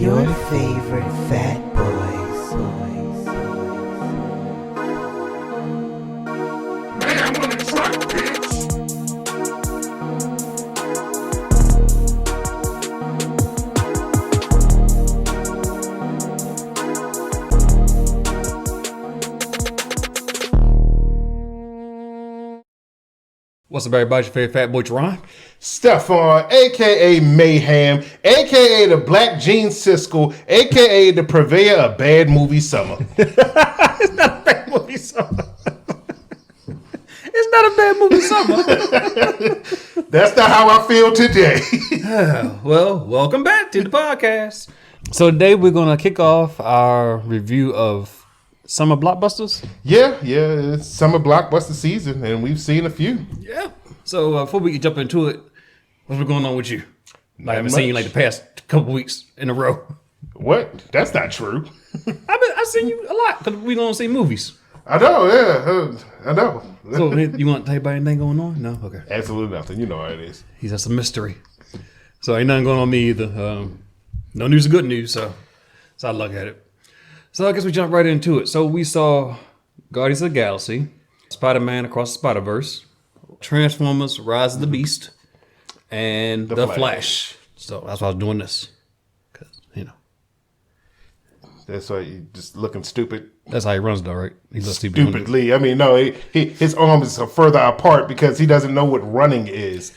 Your favorite fat boys. Man, what it's like, bitch. What's up, everybody? Your favorite fat boy, Jarron. Stefan, a.k.a. Mayhem, a.k.a. the Black Gene Siskel, a.k.a. the purveyor of bad movie summer. It's not a bad movie summer. It's not a bad movie summer. That's not how I feel today. Well, welcome back to the podcast. So today we're going to kick off our review of summer blockbusters. Yeah, it's summer blockbuster season, and we've seen a few. Yeah. So before we jump into it, what's been going on with you? I haven't seen you like the past couple weeks in a row. What? That's not true. I've seen you a lot because we don't see movies. I know, yeah, I know. So you want to tell everybody anything going on? No? Okay. Absolutely nothing. You know how it is. He's just a mystery. So ain't nothing going on with me either. No news is good news, so that's how I look at it. So I guess we jump right into it. So we saw Guardians of the Galaxy, Spider-Man Across the Spider-Verse, Transformers Rise of the Beast, and The Flash. So that's why I was doing this. Because, That's why you just looking stupid. That's how he runs though, right? He looks Stupidly. I mean, no, his arms are further apart because he doesn't know what running is.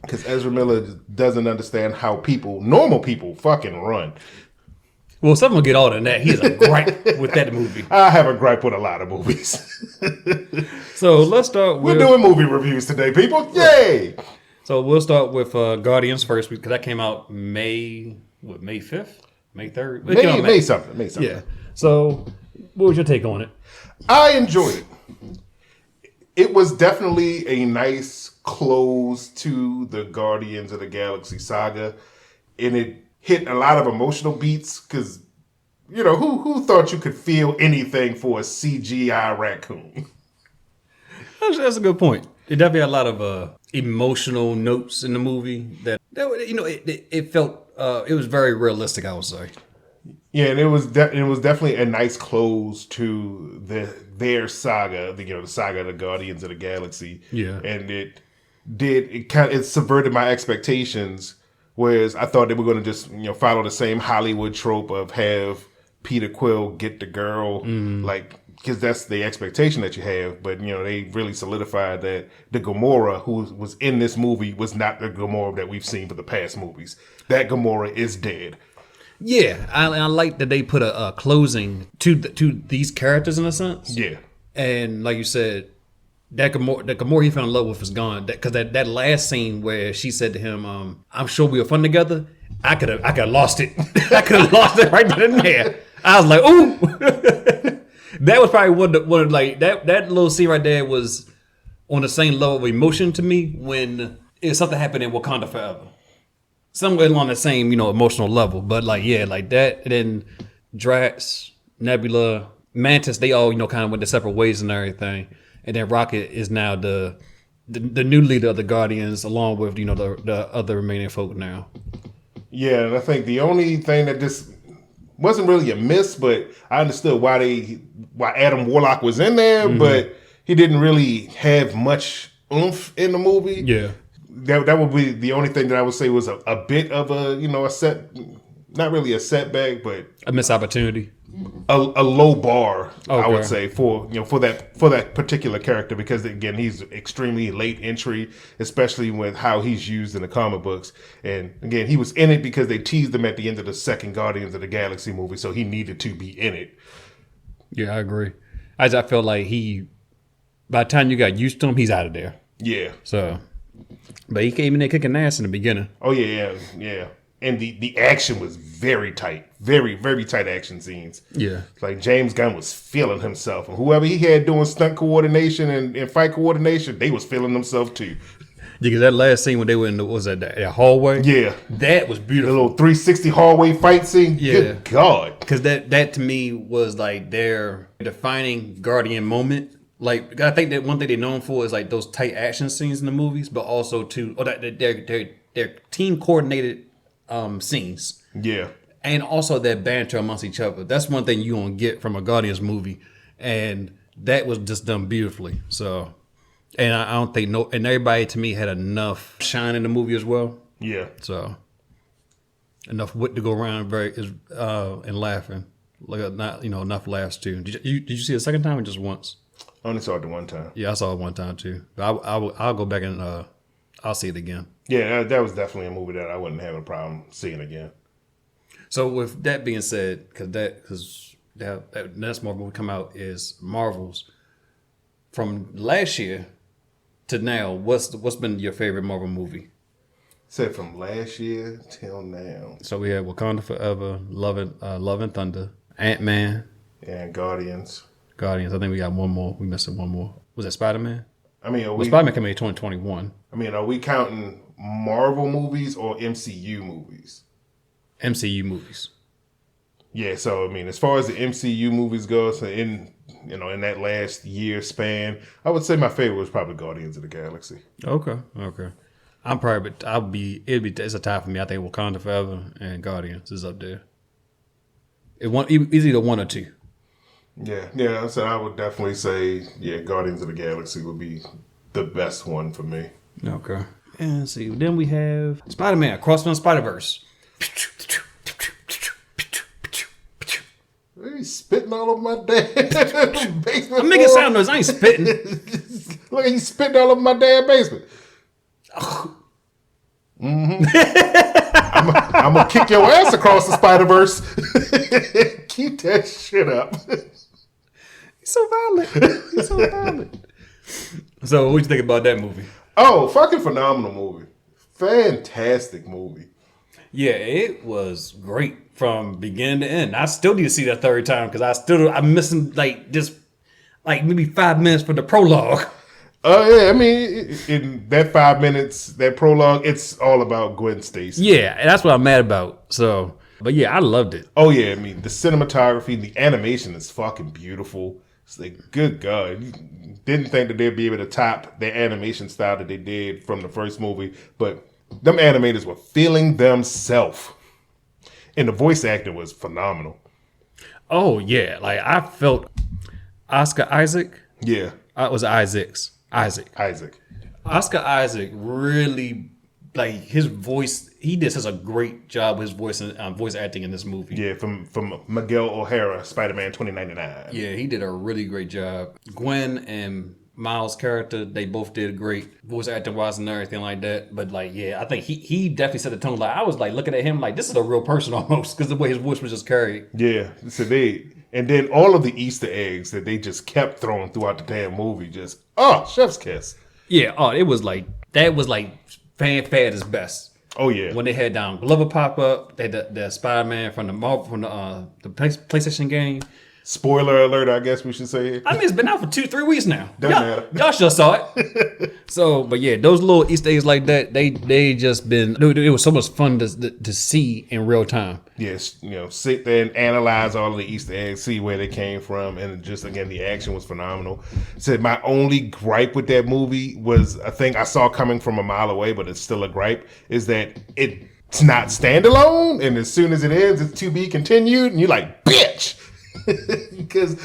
Because Ezra Miller doesn't understand how normal people fucking run. Well, someone will get all in that. He has a gripe with that movie. I have a gripe with a lot of movies. So let's start with... We're doing movie reviews today, people. Yay! So we'll start with Guardians first because that came out May 5th? May 3rd? May something. Yeah. So what was your take on it? I enjoyed it. It was definitely a nice close to the Guardians of the Galaxy saga. And it hit a lot of emotional beats because, who thought you could feel anything for a CGI raccoon? That's a good point. It definitely had a lot of emotional notes in the movie that it felt it was very realistic, I would say. Yeah, and it was definitely a nice close to their saga, the saga of the Guardians of the Galaxy. Yeah, and it subverted my expectations. Whereas I thought they were going to just, follow the same Hollywood trope of have Peter Quill get the girl, because that's the expectation that you have. But, they really solidified that the Gamora who was in this movie was not the Gamora that we've seen for the past movies. That Gamora is dead. Yeah, I like that they put a closing to these characters in a sense. Yeah. And like you said, the Gamora he fell in love with is gone. Because that last scene where she said to him, "I'm sure we were fun together." I could have lost it. I could have lost it right then and there. I was like, "Ooh!" That was probably one of that little scene right there was on the same level of emotion to me when something happened in Wakanda Forever. Somewhere along the same emotional level, but that. And then Drax, Nebula, Mantis, they all kind of went their separate ways and everything. And then Rocket is now the new leader of the Guardians, along with the other remaining folk now. Yeah, and I think the only thing that just wasn't really a miss, but I understood why Adam Warlock was in there, but he didn't really have much oomph in the movie. Yeah, that would be the only thing that I would say was a bit of a set, not really a setback, but a missed opportunity. A low bar, okay. I would say for that particular character, because again he's extremely late entry, especially with how he's used in the comic books. And again, he was in it because they teased him at the end of the second Guardians of the Galaxy movie, so he needed to be in it. Yeah, I agree. I felt like by the time you got used to him, he's out of there. Yeah. So, but he came in there kicking ass in the beginning. Oh yeah. And the action was very tight. Very, very tight action scenes. Yeah. Like James Gunn was feeling himself. And whoever he had doing stunt coordination and fight coordination, they was feeling themselves too. Yeah, because that last scene when they were in that hallway? Yeah. That was beautiful. The little 360 hallway fight scene? Yeah. Good God. Because that to me was like their defining Guardian moment. Like, I think that one thing they're known for is like those tight action scenes in the movies, but also their team coordinated scenes. Yeah. And also that banter amongst each other. That's one thing you gonna get from a Guardians movie, and that was just done beautifully. So, and I don't think and everybody to me had enough shine in the movie as well. Yeah. So enough wit to go around and laughing. Like not enough laughs too. Did you see it a second time or just once? I only saw it the one time. Yeah, I saw it one time too. But I'll go back and I'll see it again. Yeah, that was definitely a movie that I wouldn't have a problem seeing again. So with that being said, because that next Marvel movie come out is Marvel's. From last year to now, what's been your favorite Marvel movie? Said from last year till now. So we had Wakanda Forever, Love and Thunder, Ant-Man, and Guardians. I think we got one more. We missing one more. Was that Spider-Man? I mean, Spider-Man came in 2021. I mean, are we counting Marvel movies or MCU movies? MCU movies. Yeah, so I mean, as far as the MCU movies go, so in that last year span, I would say my favorite was probably Guardians of the Galaxy. Okay. It's a tie for me. I think Wakanda Forever and Guardians is up there. It's either one or two. Yeah. So I would definitely say, Guardians of the Galaxy would be the best one for me. Okay. And let's see. Then we have Spider-Man Across the Spider-Verse. He's spitting all over my damn basement. I'm making sound noise. I ain't spitting. Look, he's spitting all over my damn basement. I'm gonna kick your ass across the Spider-Verse. Keep that shit up. He's so violent. So what you think about that movie? Oh, fucking phenomenal movie. Fantastic movie. Yeah, it was great from beginning to end. I still need to see that third time because I'm missing maybe 5 minutes for the prologue. Yeah, I mean, in that 5 minutes, that prologue, it's all about Gwen Stacy. Yeah, and that's what I'm mad about. So, but yeah, I loved it. Oh yeah, I mean, the cinematography, the animation is fucking beautiful. It's like, good God. You didn't think that they'd be able to top the animation style that they did from the first movie, but them animators were feeling themselves. And the voice acting was phenomenal. Oh, yeah. Like, I felt Oscar Isaac. Yeah. It was Isaac. Oscar Isaac really, like, his voice, he did such a great job with his voice and voice acting in this movie. Yeah, from Miguel O'Hara, Spider-Man 2099. Yeah, he did a really great job. Gwen and Miles' character, they both did great voice acting wise and everything like that. But like, yeah, I think he definitely set the tone. Like, I was like looking at him like this is a real person almost because the way his voice was just carried. Yeah, so and then all of the Easter eggs that they just kept throwing throughout the damn movie, just chef's kiss. Yeah, that was like fan at his best. Oh yeah, when they had Glover pop up, they had the Spider-Man from the PlayStation game. Spoiler alert, I guess we should say. I mean, it's been out for 2-3 weeks now. Doesn't matter. Y'all should have saw it. So, but yeah, those little Easter eggs like that, they just been. It was so much fun to see in real time. Yes, sit there and analyze all of the Easter eggs, see where they came from, and just again, the action was phenomenal. Said my only gripe with that movie was a thing I saw coming from a mile away, but it's still a gripe, is that it's not standalone, and as soon as it ends, it's to be continued, and you're like, bitch. because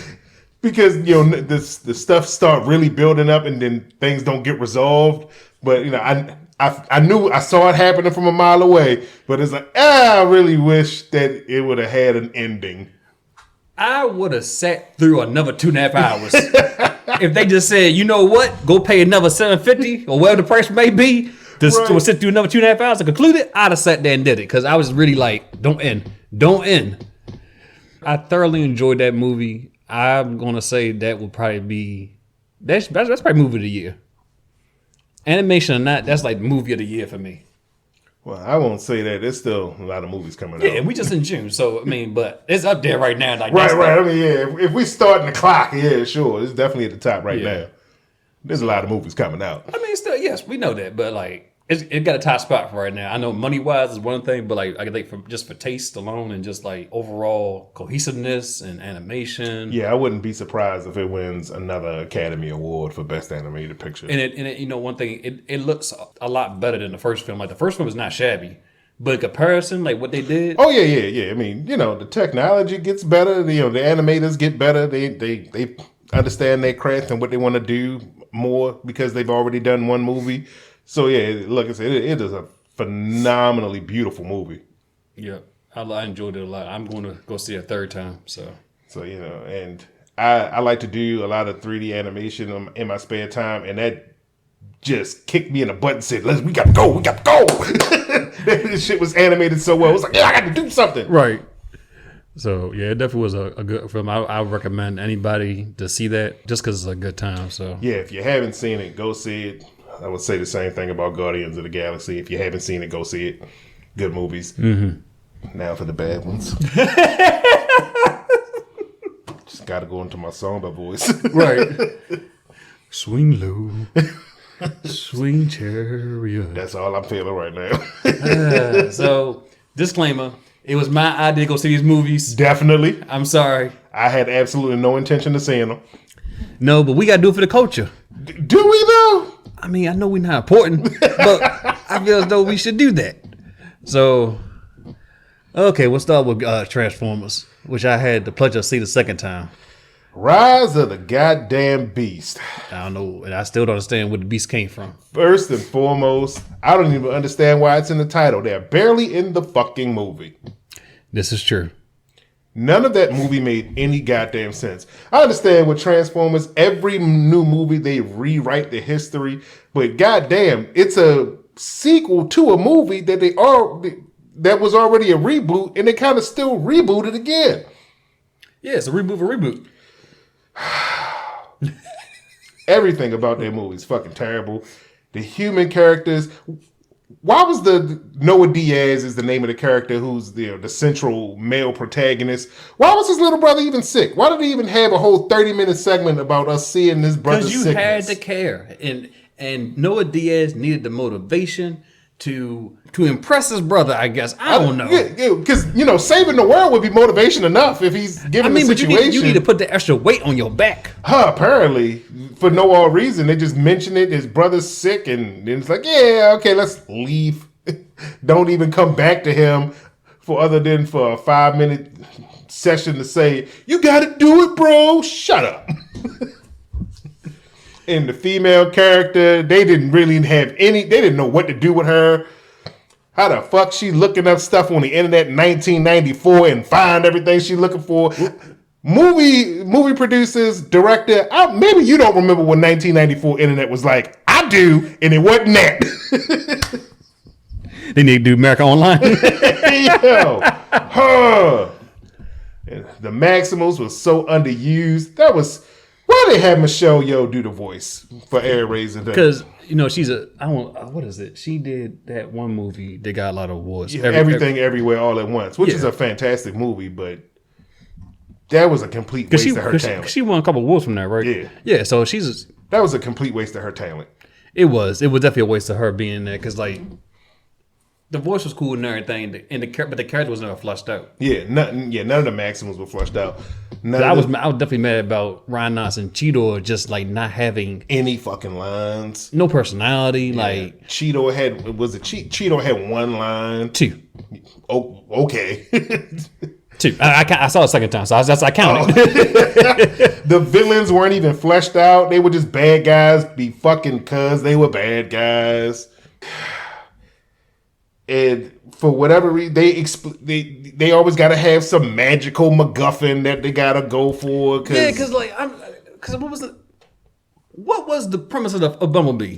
the stuff start really building up and then things don't get resolved. But I knew I saw it happening from a mile away. But it's like I really wish that it would have had an ending. I would have sat through another 2.5 hours if they just said, you know what, go pay another $750 or whatever the price may be to sit through another 2.5 hours to conclude it. I'd have sat there and did it because I was really like, don't end. I thoroughly enjoyed that movie. I'm gonna say that would probably be that's probably movie of the year. Animation or not, that's like movie of the year for me. Well, I won't say that. There's still a lot of movies coming out. Yeah, we just in June, so I mean, but it's up there right now. Like right. I mean, yeah. If we starting the clock, yeah, sure, it's definitely at the top right now. There's a lot of movies coming out. I mean, still, yes, we know that, but like. It got a top spot for right now. I know money wise is one thing, but like I think for taste alone and just like overall cohesiveness and animation. Yeah, I wouldn't be surprised if it wins another Academy Award for Best Animated Picture. And it one thing, it looks a lot better than the first film. Like the first film is not shabby, But in comparison, like what they did. Oh yeah. I mean, the technology gets better. The animators get better. They understand their craft and what they want to do more because they've already done one movie. So yeah, like I said, it is a phenomenally beautiful movie. Yeah, I enjoyed it a lot. I'm going to go see it a third time. So and I like to do a lot of 3D animation in my spare time, and that just kicked me in the butt and said, we got to go. This shit was animated so well. It was like, yeah, I got to do something. Right. So, yeah, it definitely was a good film. I would recommend anybody to see that just because it's a good time. So yeah, if you haven't seen it, go see it. I would say the same thing about Guardians of the Galaxy. If you haven't seen it, go see it. Good movies. Mm-hmm. Now for the bad ones. Just got to go into my songboy voice. Right. Swing low. Swing chariot. That's all I'm feeling right now. So, disclaimer. It was my idea to go see these movies. Definitely. I'm sorry. I had absolutely no intention of seeing them. No, but we got to do it for the culture. Do we though? I mean, I know we're not important, but I feel as though we should do that. So, okay, we'll start with Transformers, which I had the pleasure to see the second time. Rise of the goddamn beast. I don't know, and I still don't understand where the beast came from. First and foremost, I don't even understand why it's in the title. They're barely in the fucking movie. This is true. None of that movie made any goddamn sense. I understand with Transformers, every new movie, they rewrite the history, but goddamn, it's a sequel to a movie that was already a reboot, and they kind of still rebooted again. Yeah, it's a reboot for reboot. Everything about that movie is fucking terrible. The human characters. Why was the Noah Diaz is the name of the character who's the central male protagonist? Why was his little brother even sick? Why did he even have a whole 30-minute segment about us seeing this brother's sickness? Because you had to care, and Noah Diaz needed the motivation to impress his brother, I guess. I don't know. Yeah, because, saving the world would be motivation enough if he's given the situation. But you need to put the extra weight on your back. Apparently, for no all reason. They just mention it, his brother's sick, and then it's like, yeah, okay, let's leave. Don't even come back to him other than for a 5-minute session to say, you gotta do it, bro, shut up. And the female character, they didn't really have they didn't know what to do with her. How the fuck she looking up stuff on the internet in 1994 and find everything she looking for? Movie producers, director, maybe you don't remember what 1994 internet was like. I do, and it wasn't that. They need to do America Online. Yo, the Maximals was so underused. That was... Why they have Michelle Yeoh do the voice for Air Razor? Because she's what is it? She did that one movie that got a lot of awards. Yeah, Everything Everywhere All at Once, which is a fantastic movie, but that was a complete waste of her talent. She won a couple awards from that, right? Yeah. So that was a complete waste of her talent. It was definitely a waste of her being there because the voice was cool and everything, but the character was never fleshed out. Yeah, none of the Maximals were fleshed out. I was definitely mad about Ryan Knotts and Cheetor just not having any fucking lines, no personality. Yeah. Cheetor had one line. 2. Oh, okay. 2. I saw it a second time, so I counted. The villains weren't even fleshed out. They were just bad guys. Be fucking cuz they were bad guys. And for whatever reason, they always got to have some magical MacGuffin that they got to go for. Because what was the premise of Bumblebee?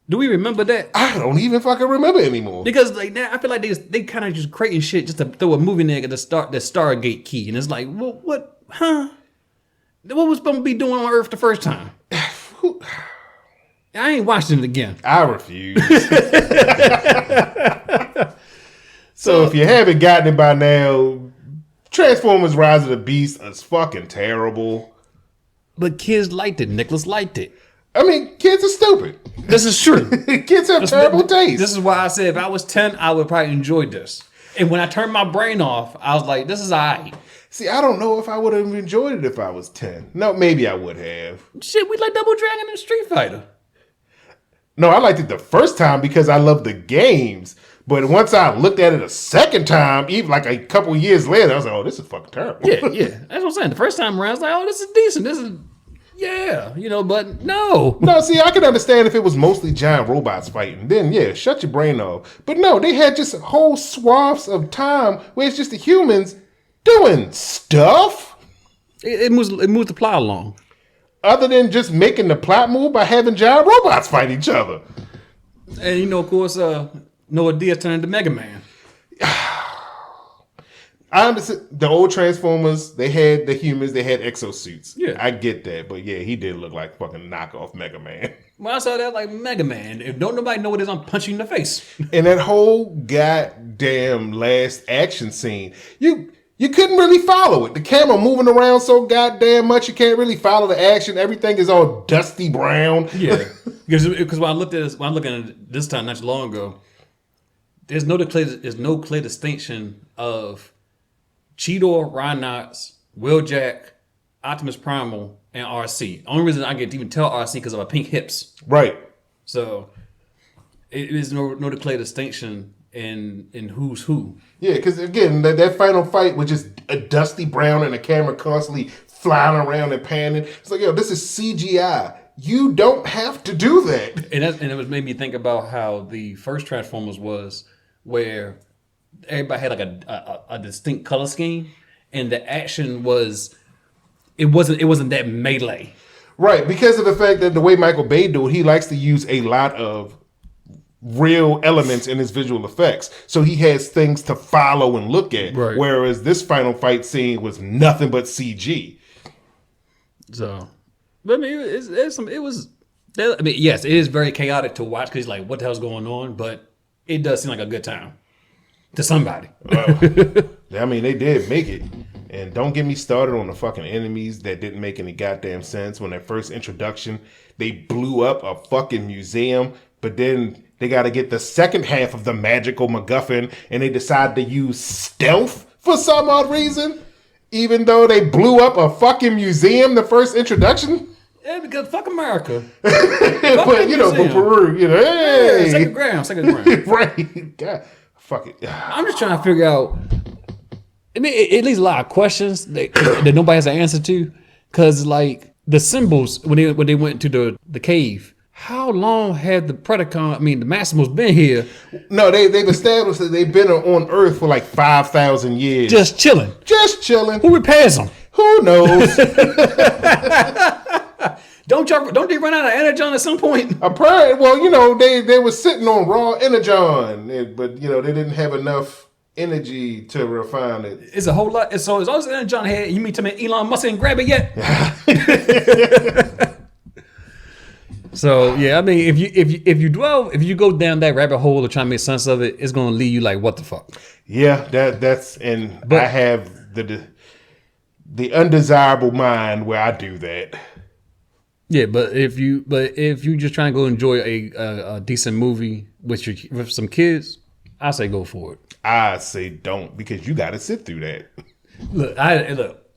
Do we remember that? I don't even fucking remember anymore. Because now I feel like they kind of just creating shit just to throw a movie nigga to start the Stargate key, and it's like, well, what? Huh? What was Bumblebee doing on Earth the first time? I ain't watching it again. I refuse. So if you haven't gotten it by now, Transformers Rise of the Beast is fucking terrible. But kids liked it. Nicholas liked it. I mean, kids are stupid. This is true. Kids have terrible taste. This is why I said if I was 10, I would probably enjoy this. And when I turned my brain off, I was like, this is all right. See, I don't know if I would have enjoyed it if I was 10. No, maybe I would have. Shit, we like Double Dragon and Street Fighter. No, I liked it the first time because I loved the games. But once I looked at it a second time, even like a couple years later, I was like, "Oh, this is fucking terrible." Yeah. That's what I'm saying. The first time around, I was like, "Oh, this is decent. This is but no. No, see, I can understand if it was mostly giant robots fighting. Then, yeah, shut your brain off. But no, they had just whole swaths of time where it's just the humans doing stuff. It moves the plot along. Other than just making the plot move by having giant robots fight each other. And of course, Noah Diaz turned into Mega Man. I understand the old Transformers, they had the humans, they had exosuits. Yeah. I get that, but yeah, he did look like fucking knockoff Mega Man. When I saw that, like Mega Man, if don't nobody know what it is, I'm punching you in the face. And that whole goddamn last action scene, you couldn't really follow it. The camera moving around so goddamn much, you can't really follow the action. Everything is all dusty brown. Yeah, because when I looked at this, when I'm looking at it this time not too long ago, there's no clear distinction of Cheetor, Rhinox, Wheeljack, Optimus Primal, and RC. The only reason I get to even tell RC because of her pink hips. Right. So it is no clear distinction in who's who. Yeah, because again, that final fight was just a dusty brown and the camera constantly flying around and panning. It's like, yo, this is CGI. You don't have to do that. And it was made me think about how the first Transformers was, where everybody had like a distinct color scheme, and the action wasn't that melee. Right, because of the fact that the way Michael Bay do it, he likes to use a lot of real elements in his visual effects. So he has things to follow and look at. Right. Whereas this final fight scene was nothing but CG. So, but I mean, yes, it is very chaotic to watch because like, what the hell's going on? But it does seem like a good time to somebody. I mean, they did make it. And don't get me started on the fucking enemies that didn't make any goddamn sense. When that first introduction, they blew up a fucking museum, but then they got to get the second half of the magical MacGuffin, and they decide to use stealth for some odd reason, even though they blew up a fucking museum the first introduction. Yeah, because fuck America. But Peru, hey, yeah, second ground. Right? God, fuck it. I'm just trying to figure out. I mean, it leaves a lot of questions that nobody has an answer to, because like the symbols when they went to the cave. How long had the the Maximals been here? No, they've established that they've been on Earth for like 5,000 years. Just chilling. Who repairs them? Who knows? Don't they run out of energon at some point? Well, they were sitting on raw energon, but they didn't have enough energy to refine it. It's a whole lot. So it's always energon here. You mean to me Elon Musk ain't grab it yet? So yeah, I mean, if you go down that rabbit hole of trying to make sense of it, it's gonna leave you like, what the fuck? Yeah, I have the undesirable mind where I do that. Yeah, but if you just trying to go enjoy a decent movie with some kids, I say go for it. I say don't, because you got to sit through that. Look.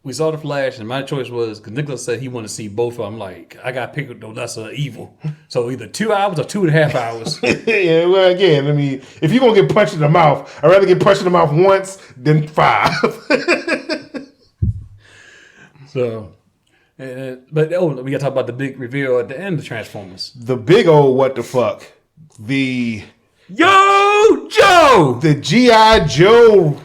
We saw The Flash, and my choice was, because Nicholas said he wanted to see both of them. Like, I got to pick the lesser evil. So either 2 hours or 2.5 hours. Yeah, well, again, I mean, if you're going to get punched in the mouth, I'd rather get punched in the mouth once than 5. So, but we got to talk about the big reveal at the end of Transformers. The big old what the fuck. The Joe! The G.I. Joe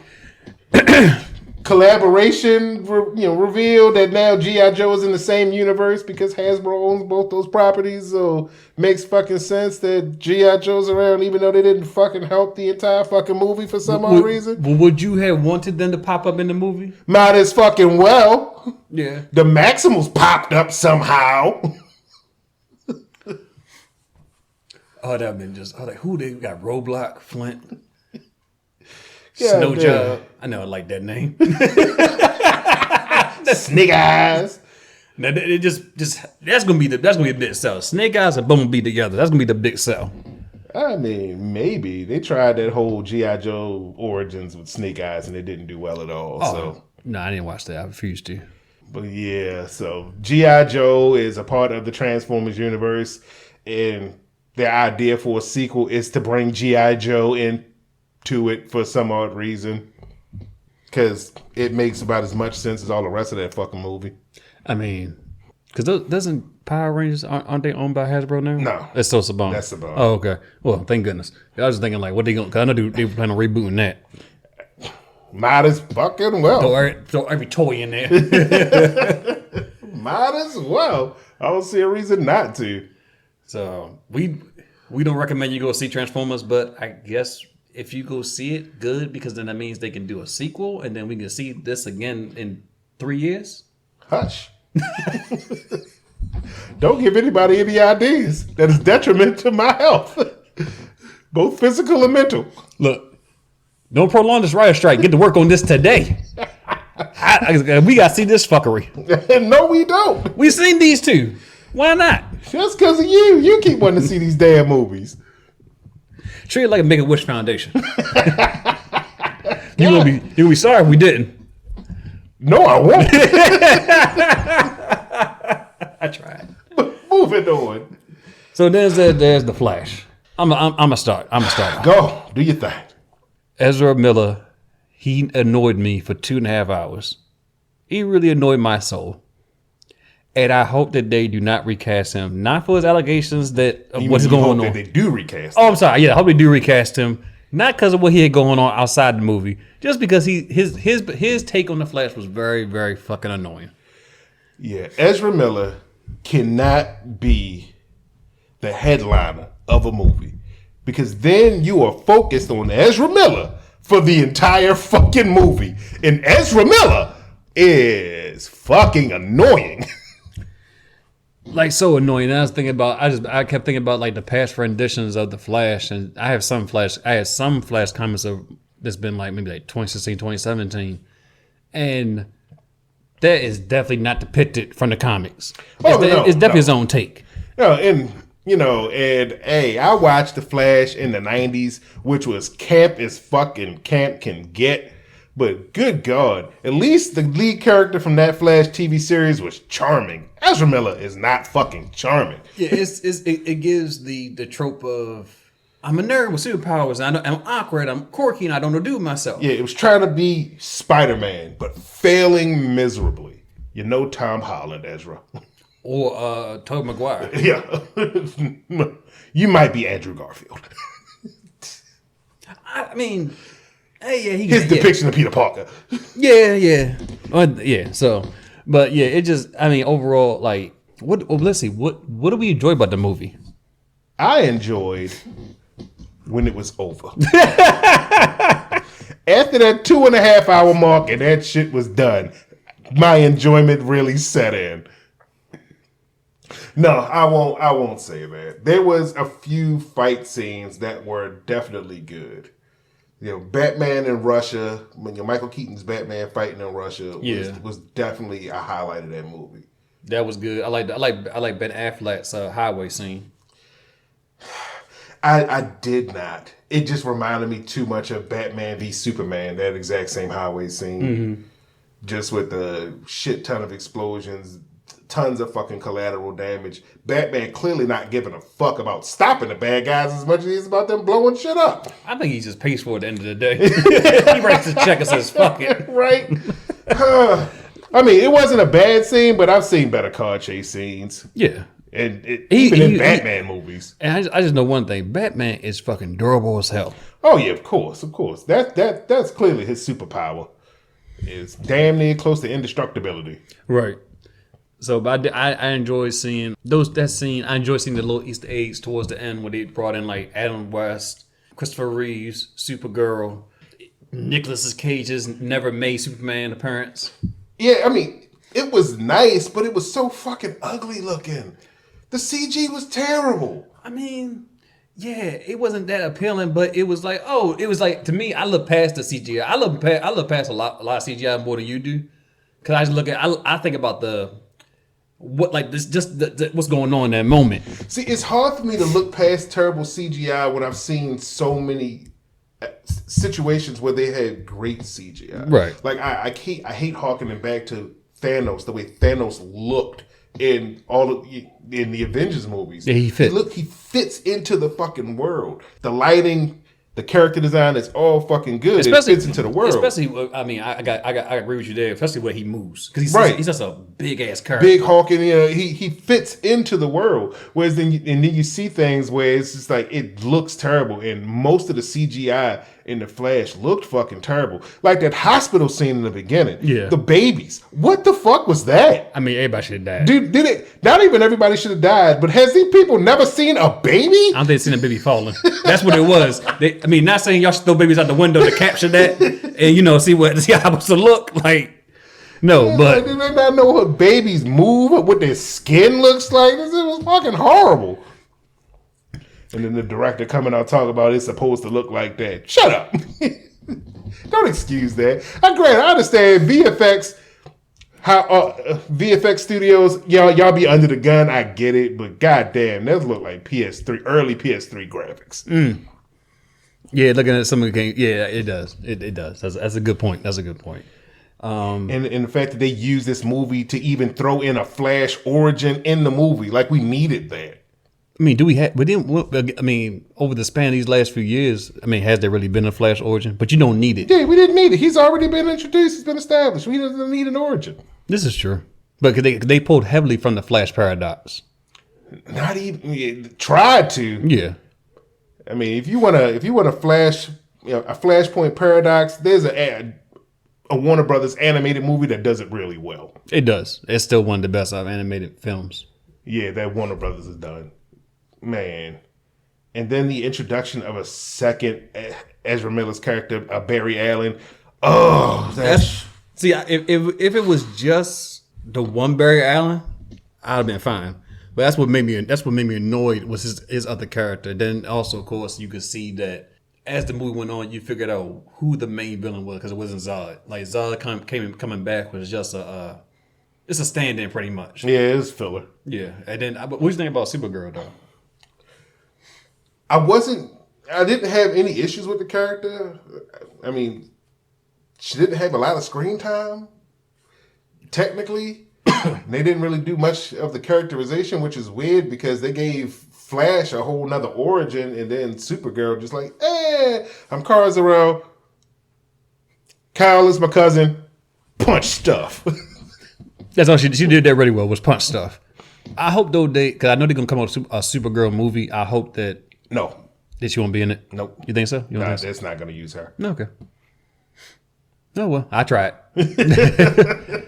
collaboration, revealed that now G.I. Joe is in the same universe because Hasbro owns both those properties. So makes fucking sense that G.I. Joe's around, even though they didn't fucking help the entire fucking movie for some odd reason. Well, would you have wanted them to pop up in the movie? Might as fucking well. Yeah. The Maximals popped up somehow. Oh, that would have been just, I was like, who they got? Roadblock, Flint, Snow Job. I never liked that name. Snake Eyes. Now it just that's gonna be a big sell. Snake Eyes and Bumblebee together. That's gonna be the big sell. I mean, maybe they tried that whole G.I. Joe origins with Snake Eyes and it didn't do well at all. So no, I didn't watch that. I refused to. But yeah, so G.I. Joe is a part of the Transformers universe, and their idea for a sequel is to bring G.I. Joe in to it for some odd reason. Because it makes about as much sense as all the rest of that fucking movie. I mean, because doesn't Power Rangers, aren't they owned by Hasbro now? No. It's still Saban. That's Saban. Oh, okay. Well, thank goodness. I was thinking, like, what they going to, because I know they plan on rebooting that. Might as fucking well. Throw every toy in there. Might as well. I don't see a reason not to. So, we don't recommend you go see Transformers, but I guess if you go see it, good, because then that means they can do a sequel, and then we can see this again in 3 years. Hush. Don't give anybody any ideas. That is detriment to my health. Both physical and mental. Look, don't prolong this riot strike. Get to work on this today. We got to see this fuckery. No, we don't. We seen these two. Why not? Just because of you. You keep wanting to see these damn movies. Treat it like a Make-A-Wish Foundation. You're gonna be sorry if we didn't. No, I won't. I tried. Moving on. So there's the Flash. I'm a start. Go. Do your thing. Ezra Miller, he annoyed me for 2.5 hours. He really annoyed my soul. And I hope that they do not recast him. Not for his allegations that of what's going on. That they do recast him. Oh, I'm sorry. Yeah, I hope they do recast him. Not because of what he had going on outside the movie. Just because his take on the Flash was very, very fucking annoying. Yeah, Ezra Miller cannot be the headliner of a movie. Because then you are focused on Ezra Miller for the entire fucking movie. And Ezra Miller is fucking annoying. Like, so annoying. I was thinking about, I kept thinking about like the past renditions of the Flash, and I had some Flash comics that's been like maybe like 2016, 2017, and that is definitely not depicted from the comics. It's definitely his own take. No, and hey, I watched the Flash in the 90s, which was camp as fucking camp can get. But good God, at least the lead character from that Flash TV series was charming. Ezra Miller is not fucking charming. Yeah, it gives the trope of I'm a nerd with superpowers. I'm awkward. I'm quirky, and I don't know what to do with myself. Yeah, it was trying to be Spider-Man, but failing miserably. You know Tom Holland, Ezra. Or Tobey Maguire. Yeah. You might be Andrew Garfield. I mean... Hey, yeah, his depiction of Peter Parker. Yeah. So, but yeah, it just, I mean, overall, like, let's see, what do we enjoy about the movie? I enjoyed when it was over. After that 2.5 hour mark and that shit was done, my enjoyment really set in. No, I won't say that. There was a few fight scenes that were definitely good. You know, Batman in Russia, Michael Keaton's Batman fighting in Russia was definitely a highlight of that movie. That was good. I like Ben Affleck's highway scene. I did not. It just reminded me too much of Batman v Superman, that exact same highway scene. Mm-hmm. Just with the shit ton of explosions, tons of fucking collateral damage. Batman clearly not giving a fuck about stopping the bad guys as much as he's about them blowing shit up. I think he just pays for it at the end of the day. He writes the check and says, fuck it. Right? I mean, it wasn't a bad scene, but I've seen better car chase scenes. Yeah. And even in Batman movies. And I just know one thing. Batman is fucking durable as hell. Oh, yeah, of course. That's clearly his superpower. It's damn near close to indestructibility. Right. So, but I enjoy seeing that scene. I enjoy seeing the little Easter eggs towards the end where they brought in like Adam West, Christopher Reeves, Supergirl, Nicolas Cage's never made Superman appearance. Yeah, I mean, it was nice, but it was so fucking ugly looking. The CG was terrible. I mean, yeah, it wasn't that appealing, but it was like, to me, I look past the CGI. I look past a lot of CGI more than you do, because I just look at, I think about what's going on in that moment. See, it's hard for me to look past terrible CGI when I've seen so many situations where they had great CGI. Right. Like I hate harkening back to Thanos, the way Thanos looked in the Avengers movies. Yeah, he fits. He fits into the fucking world. The lighting, The character design is all fucking good. It fits into the world. Especially, I mean, I agree with you there. Especially where he moves, because he's just a big ass character, big hulking. You know, he fits into the world. Whereas then you see things where it's just like it looks terrible, and most of the CGI in the Flash looked fucking terrible. Like that hospital scene in the beginning. Yeah, the babies. What the fuck was that? I mean, everybody should have died. Dude, did it? Not even everybody should have died. But has these people never seen a baby? I don't think they've seen a baby falling. That's what it was. I mean, not saying y'all should throw babies out the window to capture that and see how it's supposed to look like. No, but do they not know what babies move, what their skin looks like? It was fucking horrible. And then the director coming out talking about it's supposed to look like that. Shut up. Don't excuse that. I understand VFX. How VFX studios, y'all be under the gun. I get it, but goddamn, those look like PS3, early PS3 graphics. Yeah, looking at some of the games, yeah, it does. It does. That's a good point. And the fact that they use this movie to even throw in a Flash origin in the movie, like we needed that. I mean, over the span of these last few years, I mean, has there really been a Flash origin? But you don't need it. Yeah, we didn't need it. He's already been introduced. He's been established. We don't need an origin. This is true. But they pulled heavily from the Flash paradox. Not even tried to. Yeah. I mean, if you want a Flash, a Flashpoint paradox, there's a Warner Brothers animated movie that does it really well. It does. It's still one of the best animated films. Yeah, that Warner Brothers has done. Man. And then the introduction of a second Ezra Miller's character, Barry Allen. Oh, see, if it was just the one Barry Allen, I'd have been fine. But that's what made me annoyed was his other character. Then also, of course, you could see that as the movie went on, you figured out who the main villain was because it wasn't Zod. Like Zod coming back was just it's a stand-in pretty much. Yeah, it's filler. Yeah, and then what do you think about Supergirl though? I didn't have any issues with the character. I mean, she didn't have a lot of screen time. Technically, they didn't really do much of the characterization, which is weird because they gave Flash a whole nother origin, and then Supergirl just like, I'm Kara Zor-El. Kyle is my cousin. Punch stuff. That's all she did that really well was punch stuff. I hope though because I know they're gonna come out with a Supergirl movie. I hope that she won't be in it. Nope. You think so? That's not gonna use her. Okay. Oh well, I tried. Because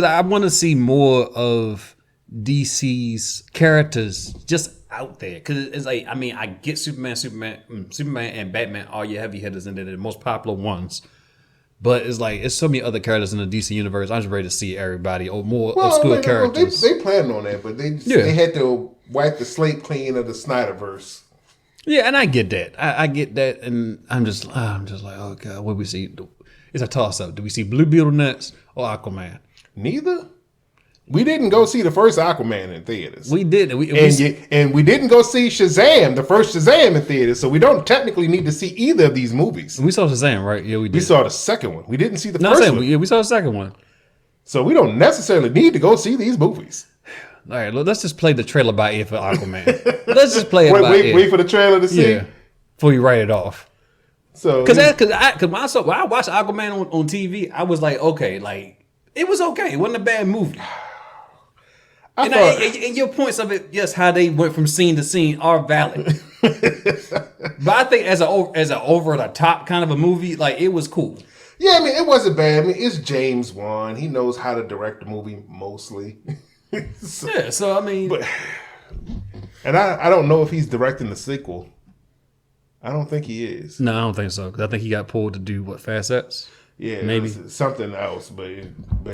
I want to see more of DC's characters just out there. Because it's like, I mean, I get Superman and Batman are your heavy hitters and they're the most popular ones. But it's like, it's so many other characters in the DC universe. I'm just ready to see everybody or more obscure characters. They planned on that, but they had to wipe the slate clean of the Snyderverse. Yeah, and I get that. I get that, and I'm just like, oh god, what do we see? It's a toss up. Do we see Blue Beetle next or Aquaman? Neither. We didn't go see the first Aquaman in theaters. We did, and we didn't go see Shazam, the first Shazam in theaters. So we don't technically need to see either of these movies. We saw Shazam, right? Yeah, we did. We saw the second one. We didn't see the first one. Yeah, we saw the second one. So we don't necessarily need to go see these movies. All right, let's just play the trailer by ear for Aquaman. Let's just play it by ear. Wait for the trailer to see. Yeah, before you write it off. So because when I watched Aquaman on TV, I was like, okay, like it was okay. It wasn't a bad movie. And your points of it, yes, how they went from scene to scene are valid. But I think as an over the top kind of a movie, like it was cool. Yeah, I mean it wasn't bad. I mean it's James Wan. He knows how to direct a movie mostly. So I mean, and I don't know if he's directing the sequel. I don't think he is. No, I don't think so. Because I think he got pulled to do Fast X. Yeah, maybe something else. But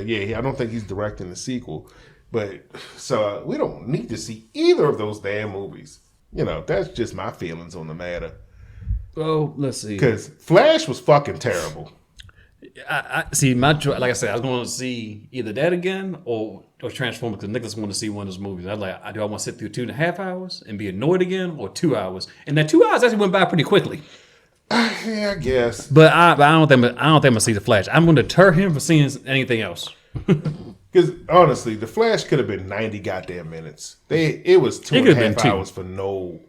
yeah, I don't think he's directing the sequel. But so we don't need to see either of those damn movies. You know, that's just my feelings on the matter. Well, let's see. Because Flash was fucking terrible. I see. Like I said, I was going to see either that again or Transformers because Nicholas wanted to see one of those movies. I was like, do I want to sit through 2.5 hours and be annoyed again, or 2 hours? And that 2 hours actually went by pretty quickly. Yeah, I guess. But I don't think I'm gonna see the Flash. I'm going to deter him from seeing anything else. Because honestly, the Flash could have been 90 goddamn minutes. It was 2.5 hours for no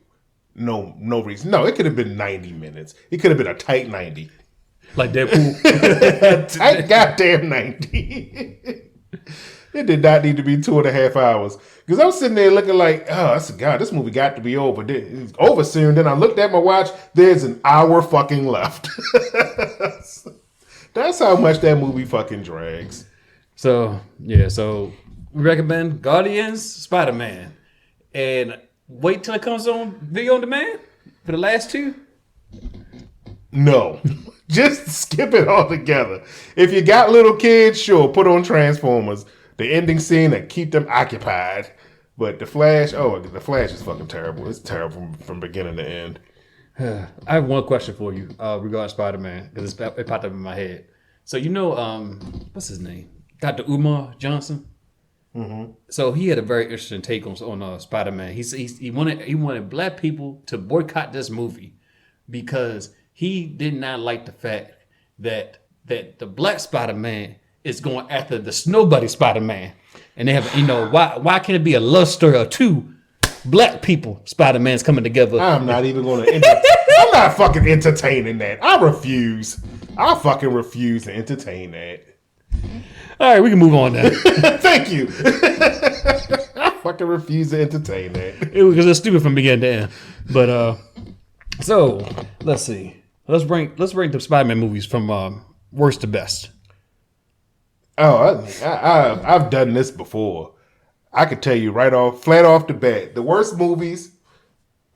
no reason. No, it could have been 90 minutes. It could have been a tight 90. Like Deadpool. Tight goddamn 90. It did not need to be 2.5 hours. Because I was sitting there looking like, oh, God, this movie got to be over. It's over soon. Then I looked at my watch. There's an hour fucking left. That's how much that movie fucking drags. So, yeah. So, we recommend Guardians, Spider-Man. And wait till it comes on video on demand for the last two? No. Just skip it altogether. If you got little kids, sure, put on Transformers. The ending scene that keep them occupied. But The Flash, The Flash is fucking terrible. It's terrible from beginning to end. I have one question for you regarding Spider-Man, because it popped up in my head. So you know, what's his name? Dr. Umar Johnson? Mm-hmm. So he had a very interesting take on Spider-Man. He wanted black people to boycott this movie because he did not like the fact that the black Spider-Man is going after the snowbody Spider-Man. And they have, why can't it be a love story of two black people Spider-Mans coming together? I'm not even going to I'm not fucking entertaining that. I refuse. I fucking refuse to entertain that. All right, we can move on now. Thank you. I fucking refuse to entertain that. Because it's stupid from beginning to end. But, so, let's see. Let's rank the Spider-Man movies from worst to best. Oh, I've done this before. I could tell you flat off the bat, the worst movies: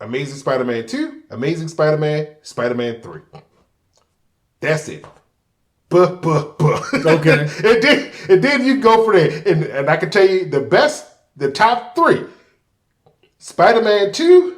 Amazing Spider-Man 2, Amazing Spider-Man, Spider-Man 3. That's it. Okay. and then you go for that, and I can tell you the top 3: Spider-Man 2,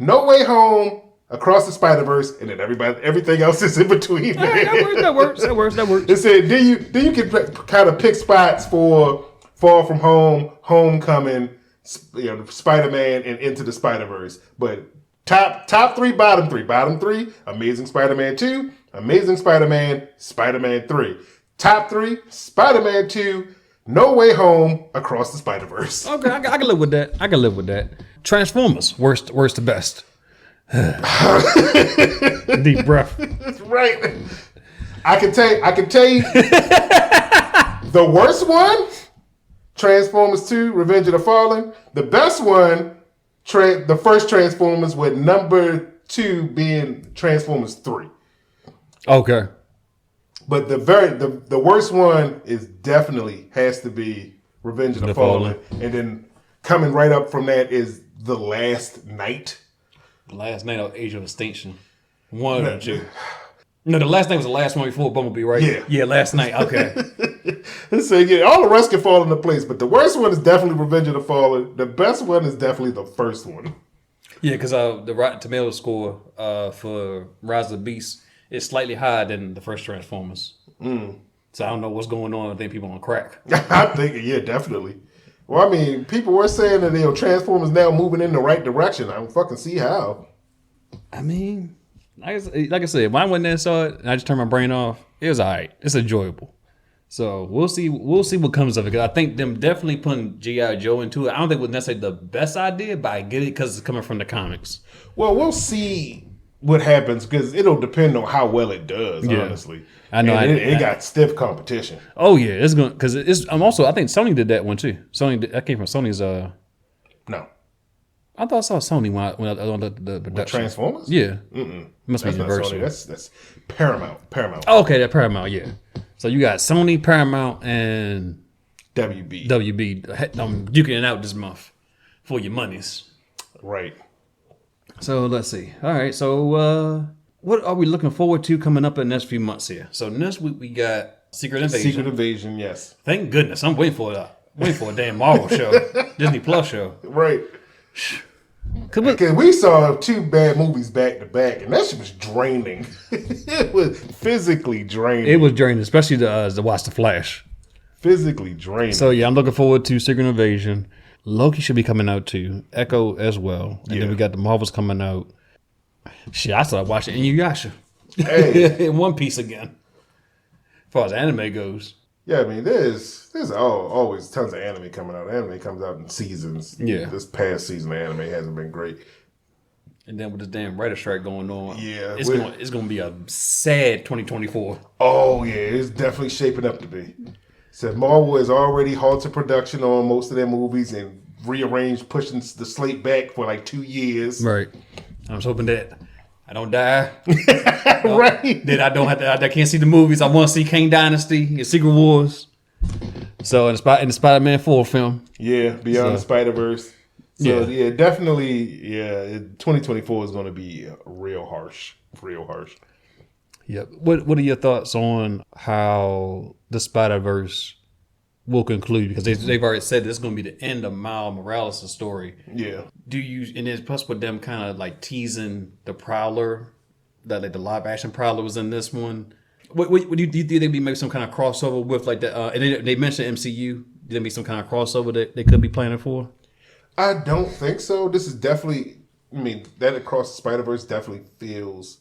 No Way Home, Across the Spider-Verse, and then everything else is in between. That works. It said then you can kind of pick spots for Far From Home, Homecoming, Spider-Man, and Into the Spider-Verse. But top 3, bottom 3. Bottom 3, Amazing Spider-Man 2, Amazing Spider-Man, Spider-Man 3. Top 3, Spider-Man 2, No Way Home, Across the Spider-Verse. Okay, I can live with that. Transformers, worst to best. Deep breath. That's right. I can tell you the worst one, Transformers 2, Revenge of the Fallen. The best one, the first Transformers, with number 2 being Transformers 3. Okay. But the worst one has to be Revenge of the Fallen. And then coming right up from that is The Last Night. Last Night of Age of Extinction. One or two. No, the last night was the last one before Bumblebee, right? Yeah. Yeah, Last Night. Okay. So all the rest can fall into place, but the worst one is definitely Revenge of the Fallen. The best one is definitely the first one. Yeah, because the Rotten Tomatoes score for Rise of the Beast is slightly higher than the first Transformers. So I don't know what's going on. I think people on crack. I think, yeah, definitely. Well, I mean, people were saying that Transformers now moving in the right direction. I don't fucking see how. I mean, like I said, when I went there and saw it, and I just turned my brain off, it was all right. It's enjoyable. So we'll see what comes of it. Because I think them definitely putting G.I. Joe into it, I don't think it was necessarily the best idea, but I get it because it's coming from the comics. Well, we'll see what happens because it'll depend on how well it does, honestly. I know. It got stiff competition. Oh, yeah. It's going because it's. I'm also, I think Sony did that one too. That came from Sony's. No. I thought I saw Sony when I on the production. Transformers? Yeah. That's Must be Universal. not Sony. That's Paramount. Oh, okay, that Paramount, yeah. So you got Sony, Paramount, and WB. I'm duking it out this month for your monies. Right. So let's see. All right. So what are we looking forward to coming up in the next few months here? So next week we got Secret Invasion. Secret Invasion, yes. Thank goodness. I'm waiting for a damn Marvel show, Disney Plus show. Right. Because we saw 2 bad movies back to back, and that shit was draining. It was physically draining. It was draining, especially to watch The Flash. Physically draining. So yeah, I'm looking forward to Secret Invasion. Loki should be coming out too. Echo as well. And then we got the Marvels coming out. Shit, I started watching Inuyasha. Hey. In One Piece again. As far as anime goes. Yeah, I mean, there's always tons of anime coming out. Anime comes out in seasons. Yeah. This past season of anime hasn't been great. And then with this damn writer strike going on, Yeah, it's gonna be a sad 2024. Oh yeah, it's definitely shaping up to be. Said Marvel has already halted production on most of their movies and rearranged, pushing the slate back for like 2 years. Right. I was hoping that I don't die. Right. That I don't have to. I can't see the movies. I want to see Kang Dynasty and Secret Wars. So in the Spider-Man 4 film. Yeah, Beyond the Spider-Verse. So Yeah. definitely. Yeah, 2024 is going to be real harsh. Real harsh. Yep. What are your thoughts on how the Spider-Verse will conclude? Because they've already said this is going to be the end of Miles Morales' story. Yeah. Do you, and then plus with them kind of like teasing the Prowler, that like the live action Prowler was in this one. What do you think there'd be maybe some kind of crossover with like the and they mentioned MCU? There be some kind of crossover that they could be planning for? I don't think so. This is definitely. I mean, that Across the Spider-Verse definitely feels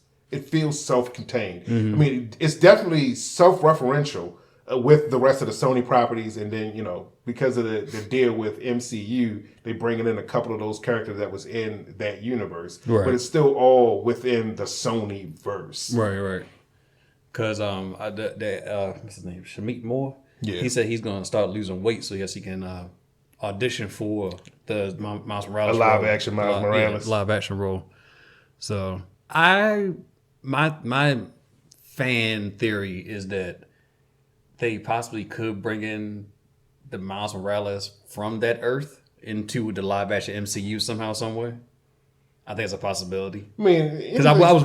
self-contained. I mean, it's definitely self-referential with the rest of the Sony properties, and then because of the deal with MCU, they bringing in a couple of those characters that was in that universe, Right. but it's still all within the Sony verse. Right. Because what's his name, Shamik Moore. Yeah. He said he's going to start losing weight, so yes, he can audition for the Miles Morales, A live-action Miles Morales. live action role. So my fan theory is that they possibly could bring in the Miles Morales from that Earth into the live action MCU somehow, some way. I think it's a possibility. I mean, Because I was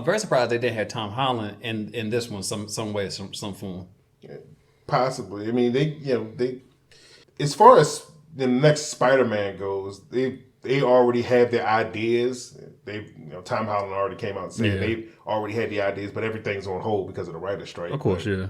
very surprised they didn't have Tom Holland in this one some way, some form. Possibly. I mean, they as far as the next Spider-Man goes, they already have their ideas. Tom Holland already came out saying they already had the ideas, but everything's on hold because of the writer's strike. Of course, yeah.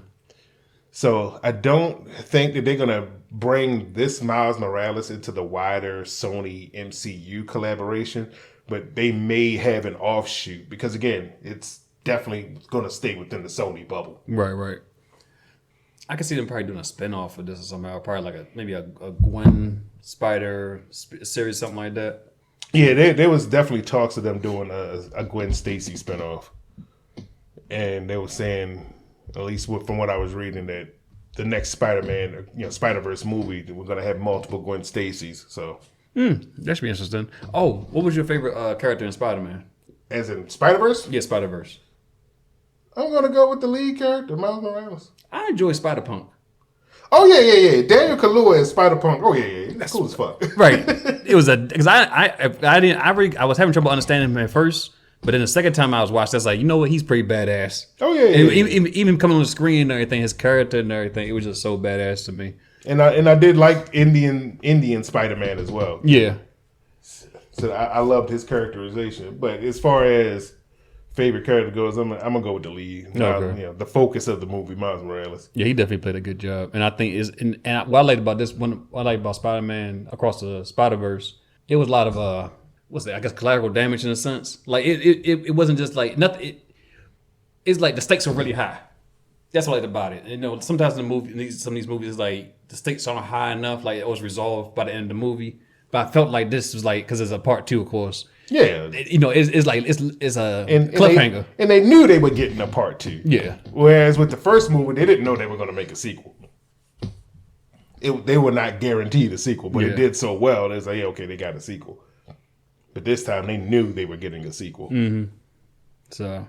So I don't think that they're gonna bring this Miles Morales into the wider Sony MCU collaboration, but they may have an offshoot because again, it's definitely gonna stay within the Sony bubble. Right. I can see them probably doing a spinoff of this or somehow, probably like maybe a Gwen Spider series, something like that. Yeah, there was definitely talks of them doing a Gwen Stacy spinoff, and they were saying, at least from what I was reading, that the next Spider-Man, Spider-Verse movie, we're gonna have multiple Gwen Stacys. So That should be interesting. Oh, what was your favorite character in Spider-Man? as in Spider-Verse, Yeah, Spider-Verse. I'm gonna go with the lead character, Miles Morales. I enjoy Spider-Punk. Oh yeah. Daniel Kaluuya as Spider-Punk. Oh yeah. That's cool as fuck. Right. It was because I was having trouble understanding him at first, but then the second time I was watching, I was like, you know what? He's pretty badass. Oh yeah. Even coming on the screen and everything, his character and everything, it was just so badass to me. And I did like Indian Spider-Man as well. Yeah. So I loved his characterization. But as far as favorite character goes, I'm gonna go with the lead. Okay. The focus of the movie, Miles Morales. Yeah, he definitely played a good job, and I think what I liked about this one, what I liked about Spider-Man Across the Spider-Verse, it was a lot of what's that? I guess collateral damage in a sense. Like it wasn't just like nothing. It's like the stakes are really high. That's what I liked about it. Sometimes in the movie, some of these movies, like the stakes aren't high enough. Like it was resolved by the end of the movie, but I felt like this was like because it's a part 2, of course. Yeah. It's like it's a And cliffhanger. they knew they were getting a part 2. Yeah. Whereas with the first movie, they didn't know they were going to make a sequel. They were not guaranteed a sequel, but it did so well. They was like, yeah, okay, they got a sequel. But this time, they knew they were getting a sequel. So,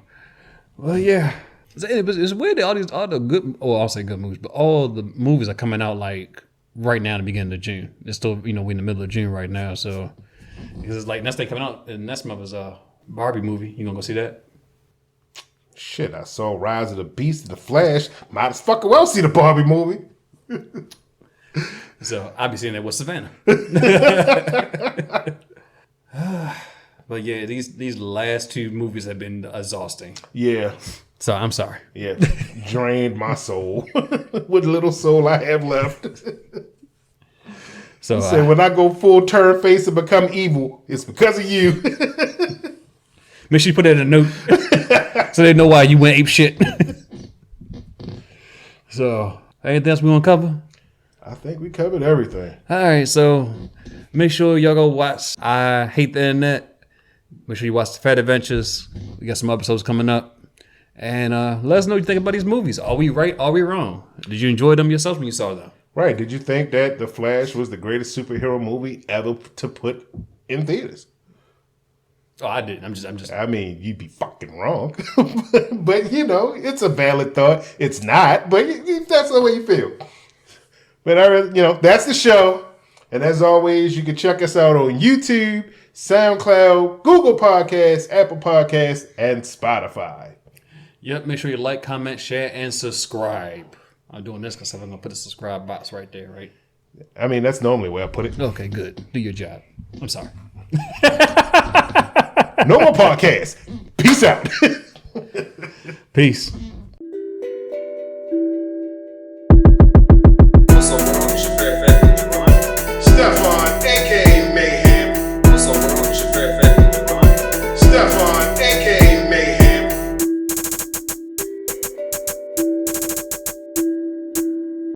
well, yeah. It's weird that all the good, I'll say good movies, but all the movies are coming out like right now in the beginning of June. It's still, we're in the middle of June right now. So, because it's like next thing coming out, and next month is a Barbie movie. You gonna go see that? Shit, I saw Rise of the Beast and the Flash. Might as fucking well see the Barbie movie. So I'll be seeing that with Savannah. But yeah, these last 2 movies have been exhausting. Yeah. So I'm sorry. Yeah. Drained my soul. What little soul I have left. So So when I go full turn face and become evil, it's because of you. make sure you put that in a note so they know why you went ape shit. So anything else we want to cover? I think we covered everything. All right, so make sure y'all go watch I Hate the Internet. Make sure you watch the Fat Adventures. We got some episodes coming up. And let us know what you think about these movies. Are we right? Are we wrong? Did you enjoy them yourself when you saw them? Right. Did you think that The Flash was the greatest superhero movie ever to put in theaters? Oh, I didn't. I'm just. I mean, you'd be fucking wrong. But, you know, it's a valid thought. It's not, but that's the way you feel. But, you know, that's the show. And as always, you can check us out on YouTube, SoundCloud, Google Podcasts, Apple Podcasts, and Spotify. Yep. Make sure you like, comment, share, and subscribe. I'm doing this because I'm going to put the subscribe box right there, right? I mean, that's normally where I put it. Okay, good. Do your job. I'm sorry. No more podcasts. Peace out. Peace.